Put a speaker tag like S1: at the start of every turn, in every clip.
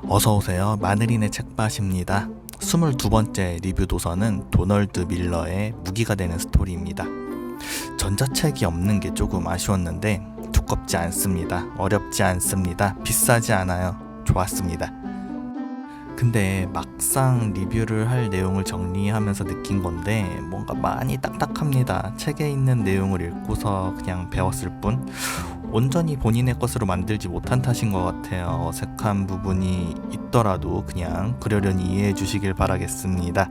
S1: 어서오세요. 마늘이네 책밭입니다. 22번째 리뷰 도서는 도널드 밀러의 무기가 되는 스토리입니다. 전자책이 없는 게 조금 아쉬웠는데 두껍지 않습니다. 어렵지 않습니다. 비싸지 않아요. 좋았습니다. 근데 막상 리뷰를 할 내용을 정리하면서 느낀 건데 뭔가 많이 딱딱합니다. 책에 있는 내용을 읽고서 그냥 배웠을 뿐 온전히 본인의 것으로 만들지 못한 탓인 것 같아요. 어색한 부분이 있더라도 그냥 그러려니 이해해 주시길 바라겠습니다.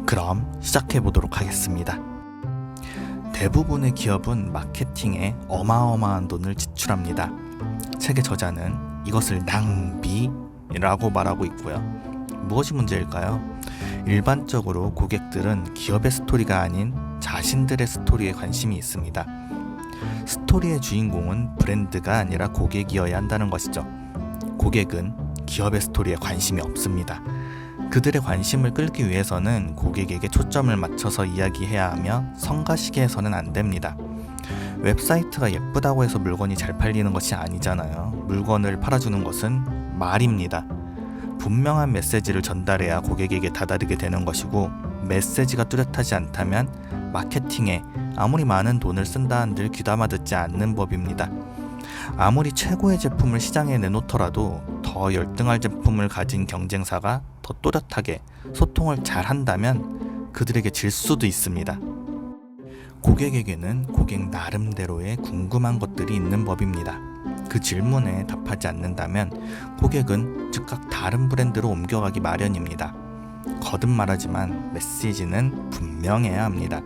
S1: 그럼 시작해 보도록 하겠습니다. 대부분의 기업은 마케팅에 어마어마한 돈을 지출합니다. 책의 저자는 이것을 낭비라고 말하고 있고요. 무엇이 문제일까요? 일반적으로 고객들은 기업의 스토리가 아닌 자신들의 스토리에 관심이 있습니다. 스토리의 주인공은 브랜드가 아니라 고객이어야 한다는 것이죠. 고객은 기업의 스토리에 관심이 없습니다. 그들의 관심을 끌기 위해서는 고객에게 초점을 맞춰서 이야기해야 하며 성가시게 해서는 안 됩니다. 웹사이트가 예쁘다고 해서 물건이 잘 팔리는 것이 아니잖아요. 물건을 팔아주는 것은 말입니다. 분명한 메시지를 전달해야 고객에게 다다르게 되는 것이고, 메시지가 뚜렷하지 않다면 마케팅에 아무리 많은 돈을 쓴다 한들 귀담아 듣지 않는 법입니다. 아무리 최고의 제품을 시장에 내놓더라도 더 열등할 제품을 가진 경쟁사가 더 또렷하게 소통을 잘 한다면 그들에게 질 수도 있습니다. 고객에게는 고객 나름대로의 궁금한 것들이 있는 법입니다. 그 질문에 답하지 않는다면 고객은 즉각 다른 브랜드로 옮겨가기 마련입니다. 거듭 말하지만 메시지는 분명해야 합니다.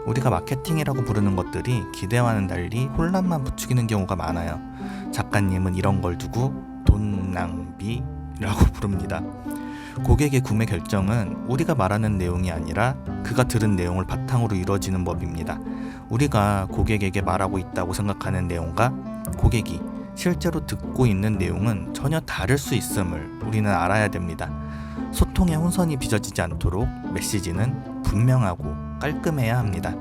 S1: 우리가 마케팅이라고 부르는 것들이 기대와는 달리 혼란만 부추기는 경우가 많아요. 작가님은 이런 걸 두고 돈 낭비라고 부릅니다. 고객의 구매 결정은 우리가 말하는 내용이 아니라 그가 들은 내용을 바탕으로 이루어지는 법입니다. 우리가 고객에게 말하고 있다고 생각하는 내용과 고객이 실제로 듣고 있는 내용은 전혀 다를 수 있음을 우리는 알아야 됩니다. 소통의 혼선이 빚어지지 않도록 메시지는 분명하고 깔끔해야 합니다.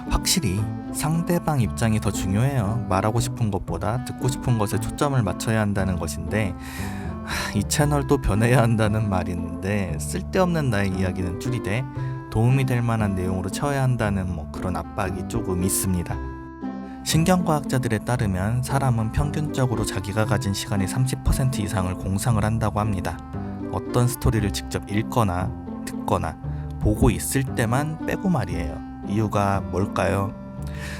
S1: 확실히 상대방 입장이 더 중요해요. 말하고 싶은 것보다 듣고 싶은 것에 초점을 맞춰야 한다는 것인데, 이 채널도 변해야 한다는 말인데 쓸데없는 나의 이야기는 줄이되 도움이 될 만한 내용으로 채워야 한다는 그런 압박이 조금 있습니다. 신경과학자들에 따르면 사람은 평균적으로 자기가 가진 시간의 30% 이상을 공상을 한다고 합니다. 어떤 스토리를 직접 읽거나 듣거나 보고 있을 때만 빼고 말이에요. 이유가 뭘까요?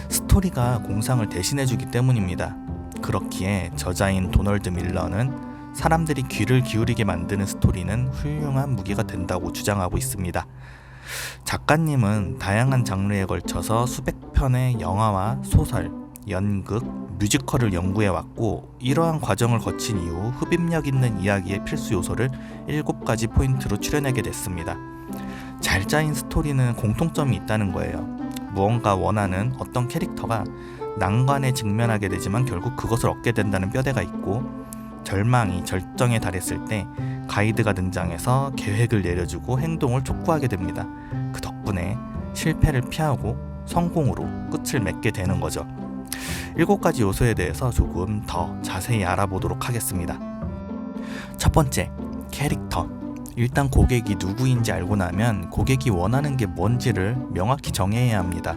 S1: 스토리가 공상을 대신해주기 때문입니다. 그렇기에 저자인 도널드 밀러는 사람들이 귀를 기울이게 만드는 스토리는 훌륭한 무기가 된다고 주장하고 있습니다. 작가님은 다양한 장르에 걸쳐서 수백 편의 영화와 소설, 연극, 뮤지컬을 연구해왔고, 이러한 과정을 거친 이후 흡입력 있는 이야기의 필수 요소를 7가지 포인트로 추려내게 됐습니다. 잘 짜인 스토리는 공통점이 있다는 거예요. 무언가 원하는 어떤 캐릭터가 난관에 직면하게 되지만 결국 그것을 얻게 된다는 뼈대가 있고, 절망이 절정에 달했을 때 가이드가 등장해서 계획을 내려주고 행동을 촉구하게 됩니다. 그 덕분에 실패를 피하고 성공으로 끝을 맺게 되는 거죠. 7가지 요소에 대해서 조금 더 자세히 알아보도록 하겠습니다. 첫 번째, 캐릭터. 일단 고객이 누구인지 알고 나면 고객이 원하는 게 뭔지를 명확히 정해야 합니다.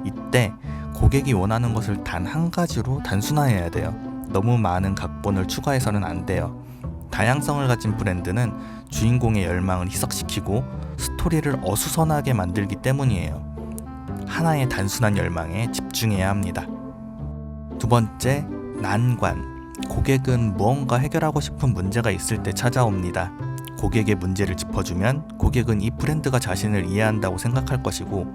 S1: 이때 고객이 원하는 것을 단 한 가지로 단순화해야 돼요. 너무 많은 각본을 추가해서는 안 돼요. 다양성을 가진 브랜드는 주인공의 열망을 희석시키고 스토리를 어수선하게 만들기 때문이에요. 하나의 단순한 열망에 집중해야 합니다. 두 번째, 난관. 고객은 무언가 해결하고 싶은 문제가 있을 때 찾아옵니다. 고객의 문제를 짚어주면 고객은 이 브랜드가 자신을 이해한다고 생각할 것이고,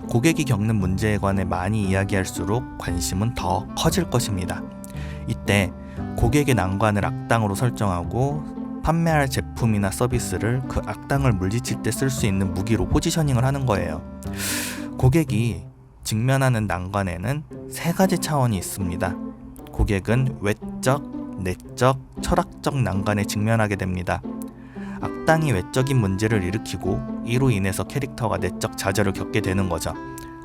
S1: 고객이 겪는 문제에 관해 많이 이야기할수록 관심은 더 커질 것입니다. 이때 고객의 난관을 악당으로 설정하고 판매할 제품이나 서비스를 그 악당을 물리칠 때 쓸 수 있는 무기로 포지셔닝을 하는 거예요. 고객이 직면하는 난관에는 3가지 차원이 있습니다. 고객은 외적, 내적, 철학적 난관에 직면하게 됩니다. 악당이 외적인 문제를 일으키고 이로 인해서 캐릭터가 내적 좌절을 겪게 되는 거죠.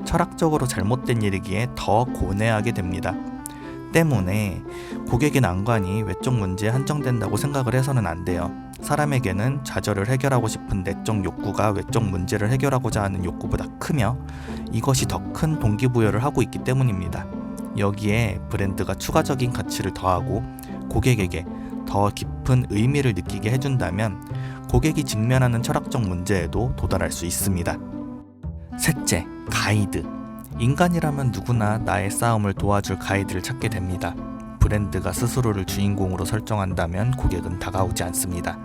S1: 철학적으로 잘못된 일이기에 더 고뇌하게 됩니다. 때문에 고객의 난관이 외적 문제에 한정된다고 생각을 해서는 안 돼요. 사람에게는 좌절을 해결하고 싶은 내적 욕구가 외적 문제를 해결하고자 하는 욕구보다 크며 이것이 더 큰 동기부여를 하고 있기 때문입니다. 여기에 브랜드가 추가적인 가치를 더하고 고객에게 더 깊은 의미를 느끼게 해준다면 고객이 직면하는 철학적 문제에도 도달할 수 있습니다. 셋째, 가이드. 인간이라면 누구나 나의 싸움을 도와줄 가이드를 찾게 됩니다. 브랜드가 스스로를 주인공으로 설정한다면 고객은 다가오지 않습니다.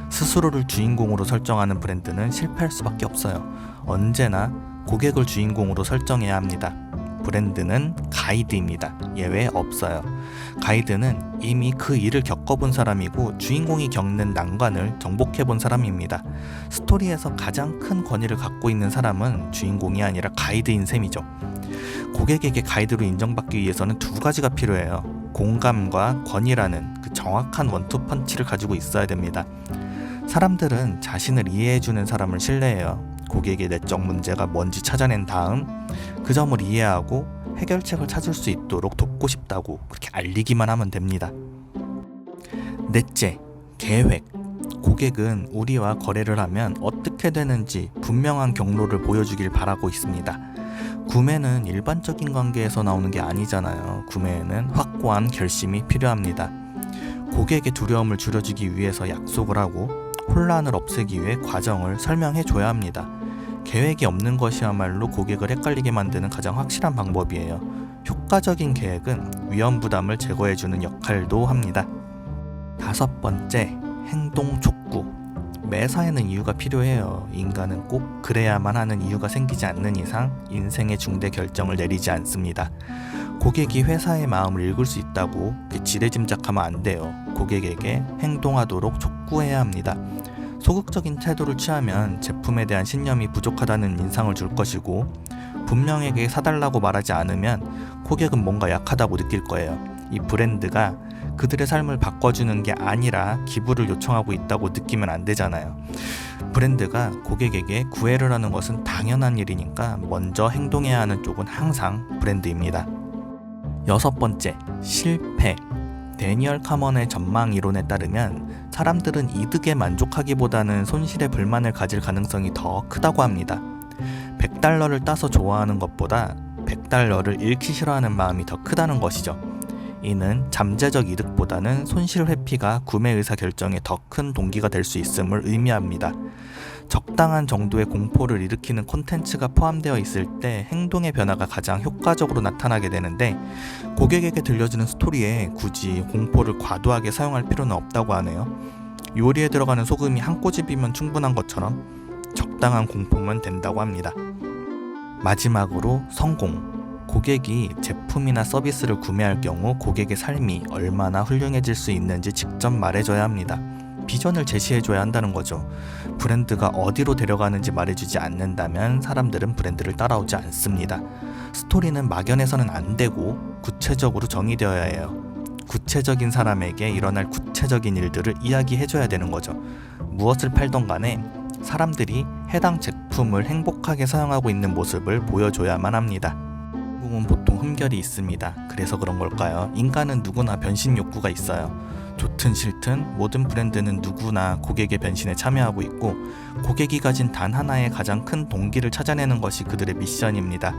S1: 스스로를 주인공으로 설정하는 브랜드는 실패할 수밖에 없어요. 언제나 고객을 주인공으로 설정해야 합니다. 브랜드는 가이드입니다. 예외 없어요. 가이드는 이미 그 일을 겪어본 사람이고 주인공이 겪는 난관을 정복해본 사람입니다. 스토리에서 가장 큰 권위를 갖고 있는 사람은 주인공이 아니라 가이드인 셈이죠. 고객에게 가이드로 인정받기 위해서는 두 가지가 필요해요. 공감과 권위라는 그 정확한 원투펀치를 가지고 있어야 됩니다. 사람들은 자신을 이해해주는 사람을 신뢰해요. 고객의 내적 문제가 뭔지 찾아낸 다음 그 점을 이해하고 해결책을 찾을 수 있도록 돕고 싶다고 그렇게 알리기만 하면 됩니다. 넷째, 계획. 고객은 우리와 거래를 하면 어떻게 되는지 분명한 경로를 보여주길 바라고 있습니다. 구매는 일반적인 관계에서 나오는 게 아니잖아요. 구매에는 확고한 결심이 필요합니다. 고객의 두려움을 줄여주기 위해서 약속을 하고 혼란을 없애기 위해 과정을 설명해 줘야 합니다. 계획이 없는 것이야말로 고객을 헷갈리게 만드는 가장 확실한 방법이에요. 효과적인 계획은 위험 부담을 제거해주는 역할도 합니다. 다섯 번째, 행동 촉구. 매사에는 이유가 필요해요. 인간은 꼭 그래야만 하는 이유가 생기지 않는 이상 인생의 중대 결정을 내리지 않습니다. 고객이 회사의 마음을 읽을 수 있다고 지레짐작하면 안 돼요. 고객에게 행동하도록 촉구해야 합니다. 소극적인 태도를 취하면 제품에 대한 신념이 부족하다는 인상을 줄 것이고 분명하게 사달라고 말하지 않으면 고객은 뭔가 약하다고 느낄 거예요. 이 브랜드가 그들의 삶을 바꿔주는 게 아니라 기부를 요청하고 있다고 느끼면 안 되잖아요. 브랜드가 고객에게 구애를 하는 것은 당연한 일이니까 먼저 행동해야 하는 쪽은 항상 브랜드입니다. 여섯 번째, 실패. 데니얼 카먼의 전망 이론에 따르면 사람들은 이득에 만족하기보다는 손실에 불만을 가질 가능성이 더 크다고 합니다. $100를 따서 좋아하는 것보다 $100를 잃기 싫어하는 마음이 더 크다는 것이죠. 이는 잠재적 이득보다는 손실 회피가 구매 의사 결정에 더 큰 동기가 될 수 있음을 의미합니다. 적당한 정도의 공포를 일으키는 콘텐츠가 포함되어 있을 때 행동의 변화가 가장 효과적으로 나타나게 되는데 고객에게 들려주는 스토리에 굳이 공포를 과도하게 사용할 필요는 없다고 하네요. 요리에 들어가는 소금이 한 꼬집이면 충분한 것처럼 적당한 공포면 된다고 합니다. 마지막으로 성공. 고객이 제품이나 서비스를 구매할 경우 고객의 삶이 얼마나 훌륭해질 수 있는지 직접 말해줘야 합니다. 비전을 제시해줘야 한다는 거죠. 브랜드가 어디로 데려가는지 말해주지 않는다면 사람들은 브랜드를 따라오지 않습니다. 스토리는 막연해서는 안 되고 구체적으로 정의되어야 해요. 구체적인 사람에게 일어날 구체적인 일들을 이야기해줘야 되는 거죠. 무엇을 팔던 간에 사람들이 해당 제품을 행복하게 사용하고 있는 모습을 보여줘야만 합니다. 주인공은 보통 흠결이 있습니다. 그래서 그런 걸까요? 인간은 누구나 변신 욕구가 있어요. 좋든 싫든 모든 브랜드는 누구나 고객의 변신에 참여하고 있고 고객이 가진 단 하나의 가장 큰 동기를 찾아내는 것이 그들의 미션입니다.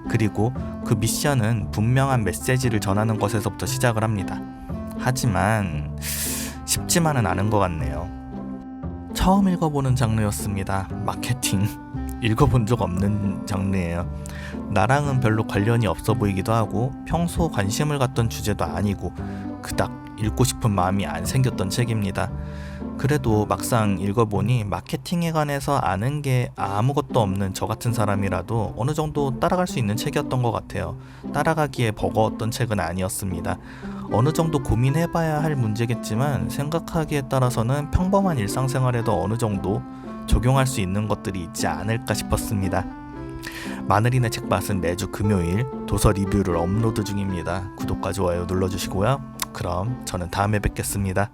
S1: 그리고 그 미션은 분명한 메시지를 전하는 것에서부터 시작을 합니다. 하지만 쉽지만은 않은 것 같네요. 처음 읽어보는 장르였습니다. 마케팅. 읽어본 적 없는 장르예요. 나랑은 별로 관련이 없어 보이기도 하고 평소 관심을 갖던 주제도 아니고 그닥 읽고 싶은 마음이 안 생겼던 책입니다. 그래도 막상 읽어보니 마케팅에 관해서 아는 게 아무것도 없는 저 같은 사람이라도 어느 정도 따라갈 수 있는 책이었던 것 같아요. 따라가기에 버거웠던 책은 아니었습니다. 어느 정도 고민해봐야 할 문제겠지만 생각하기에 따라서는 평범한 일상생활에도 어느 정도 적용할 수 있는 것들이 있지 않을까 싶었습니다. 마늘이네 책밭은 매주 금요일 도서 리뷰를 업로드 중입니다. 구독과 좋아요 눌러주시고요. 그럼 저는 다음에 뵙겠습니다.